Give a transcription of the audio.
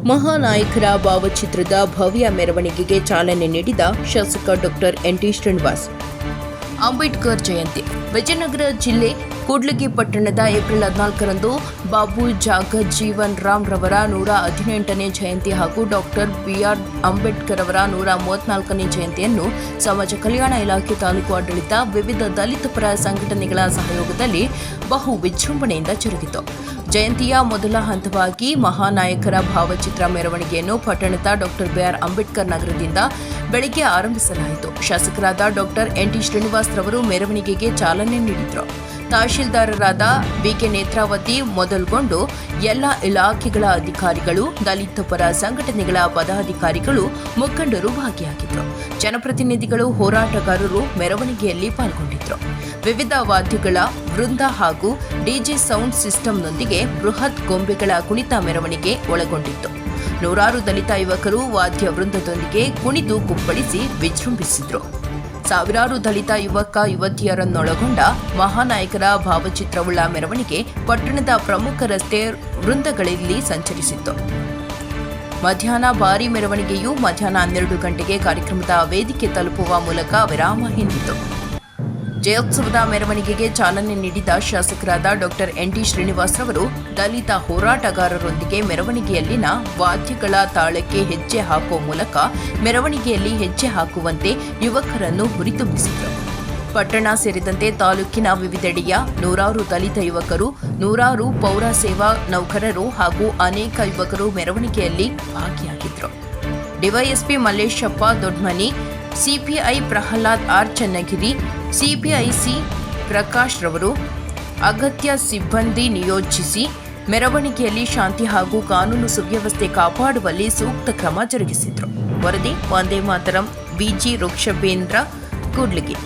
ಮಹಾನಾಯಕರ ಭಾವಚಿತ್ರದ ಭವ್ಯ ಮೆರವಣಿಗೆಗೆ ಚಾಲನೆ ನೀಡಿದ ಶಾಸಕ ಡಾಕ್ಟರ್ ಎನ್.ಟಿ. ಶ್ರೀನಿವಾಸ್. ಅಂಬೇಡ್ಕರ್ ಜಯಂತಿ. ವಿಜಯನಗರ ಜಿಲ್ಲೆ ಕೂಡ್ಲಿಗಿ ಪಟ್ಟಣದ ಏಪ್ರಿಲ್ 14ರಂದು ಬಾಬು ಜಗಜೀವನ್ ರಾಮ್ ರವರ 118ನೇ ಜಯಂತಿ ಹಾಗೂ ಡಾಕ್ಟರ್ ಬಿ.ಆರ್. ಅಂಬೇಡ್ಕರ್ ಅವರ 134ನೇ ಜಯಂತಿಯನ್ನು ಸಮಾಜ ಕಲ್ಯಾಣ ಇಲಾಖೆ ತಾಲೂಕು ಆಡಳಿತ ವಿವಿಧ ದಲಿತ ಪರ ಸಂಘಟನೆಗಳ ಸಹಯೋಗದಲ್ಲಿ ಬಹು ವಿಜೃಂಭಣೆಯಿಂದ ಜರುಗಿತು. ಜಯಂತಿಯ ಮೊದಲ ಹಂತವಾಗಿ ಮಹಾನಾಯಕರ ಭಾವಚಿತ್ರ ಮೆರವಣಿಗೆಯನ್ನು ಪಟ್ಟಣದ ಡಾಕ್ಟರ್ ಬಿ.ಆರ್. ಅಂಬೇಡ್ಕರ್ ನಗರದಿಂದ ಬೆಳಗ್ಗೆ ಆರಂಭಿಸಲಾಯಿತು. ಶಾಸಕರಾದ ಡಾಕ್ಟರ್ ಎನ್.ಟಿ. ಶ್ರೀನಿವಾಸ್ ರವರು ಮೆರವಣಿಗೆಗೆ ಚಾಲನೆ ನೀಡಿದರು. ತಹಶೀಲ್ದಾರರಾದ ಬಿಕೆ ನೇತ್ರಾವತಿ ಮೊದಲುಗೊಂಡು ಎಲ್ಲ ಇಲಾಖೆಗಳ ಅಧಿಕಾರಿಗಳು, ದಲಿತ ಪರ ಸಂಘಟನೆಗಳ ಪದಾಧಿಕಾರಿಗಳು, ಮುಖಂಡರು ಭಾಗಿಯಾಗಿದ್ದರು. ಜನಪ್ರತಿನಿಧಿಗಳು, ಹೋರಾಟಗಾರರು ಮೆರವಣಿಗೆಯಲ್ಲಿ ಪಾಲ್ಗೊಂಡಿದ್ದರು. ವಿವಿಧ ವಾದ್ಯಗಳ ವೃಂದ ಹಾಗೂ ಡಿಜೆ ಸೌಂಡ್ ಸಿಸ್ಟಂನೊಂದಿಗೆ ಬೃಹತ್ ಗೊಂಬೆಗಳ ಕುಣಿತ ಮೆರವಣಿಗೆ ಒಳಗೊಂಡಿತ್ತು. ನೂರಾರು ದಲಿತ ಯುವಕರು ವಾದ್ಯ ವೃಂದದೊಂದಿಗೆ ಕುಣಿದು ಕುಪ್ಪಳಿಸಿ ವಿಜೃಂಭಿಸಿದರು. ಸಾವಿರಾರು ದಲಿತ ಯುವಕ ಯುವತಿಯರನ್ನೊಳಗೊಂಡ ಮಹಾನಾಯಕರ ಭಾವಚಿತ್ರವುಳ್ಳ ಮೆರವಣಿಗೆ ಪಟ್ಟಣದ ಪ್ರಮುಖ ರಸ್ತೆ ವೃಂದಗಳಲ್ಲಿ ಸಂಚರಿಸಿತ್ತು. ಮಧ್ಯಾಹ್ನ ಭಾರೀ ಮೆರವಣಿಗೆಯು ಮಧ್ಯಾಹ್ನ 12 ಗಂಟೆಗೆ ಕಾರ್ಯಕ್ರಮದ ವೇದಿಕೆ ತಲುಪುವ ಮೂಲಕ ವಿರಾಮ ಹಿಂದಿತು. ಜಯೋತ್ಸವದ ಮೆರವಣಿಗೆಗೆ ಚಾಲನೆ ನೀಡಿದ ಶಾಸಕರಾದ ಡಾಕ್ಟರ್ ಎನ್.ಟಿ. ಶ್ರೀನಿವಾಸ್ ರವರು ದಲಿತ ಹೋರಾಟಗಾರರೊಂದಿಗೆ ಮೆರವಣಿಗೆಯಲ್ಲಿನ ವಾದ್ಯಗಳ ತಾಳಕ್ಕೆ ಹೆಜ್ಜೆ ಹಾಕುವ ಮೂಲಕ ಮೆರವಣಿಗೆಯಲ್ಲಿ ಹೆಜ್ಜೆ ಹಾಕುವಂತೆ ಯುವಕರನ್ನು ಹುರಿದುಂಬಿಸಿದರು. ಪಟ್ಟಣ ಸೇರಿದಂತೆ ತಾಲೂಕಿನ ವಿವಿಧೆಡೆಯ ನೂರಾರು ದಲಿತ ಯುವಕರು, ನೂರಾರು ಪೌರ ಸೇವಾ ನೌಕರರು ಹಾಗೂ ಅನೇಕ ಯುವಕರು ಮೆರವಣಿಗೆಯಲ್ಲಿ ಭಾಗಿಯಾಗಿದ್ದರು. DYSP Malleshappa Dodmani, CPI Prahlad R. Channagiri, CPIC Prakash ರವರು ಅಗತ್ಯ ಸಿಬ್ಬಂದಿ ನಿಯೋಜಿಸಿ ಮೆರವಣಿಗೆಯಲ್ಲಿ ಶಾಂತಿ ಹಾಗೂ ಕಾನೂನು ಸುವ್ಯವಸ್ಥೆ ಕಾಪಾಡುವಲ್ಲಿ ಸೂಕ್ತ ಕ್ರಮ ಜರುಗಿಸಿದರು. ವರದಿ ವಂದೇ ಮಾತರಂ, ಬಿಜಿ ವೃಕ್ಷಬೇಂದ್ರ, ಕೂಡ್ಲಿಗಿ.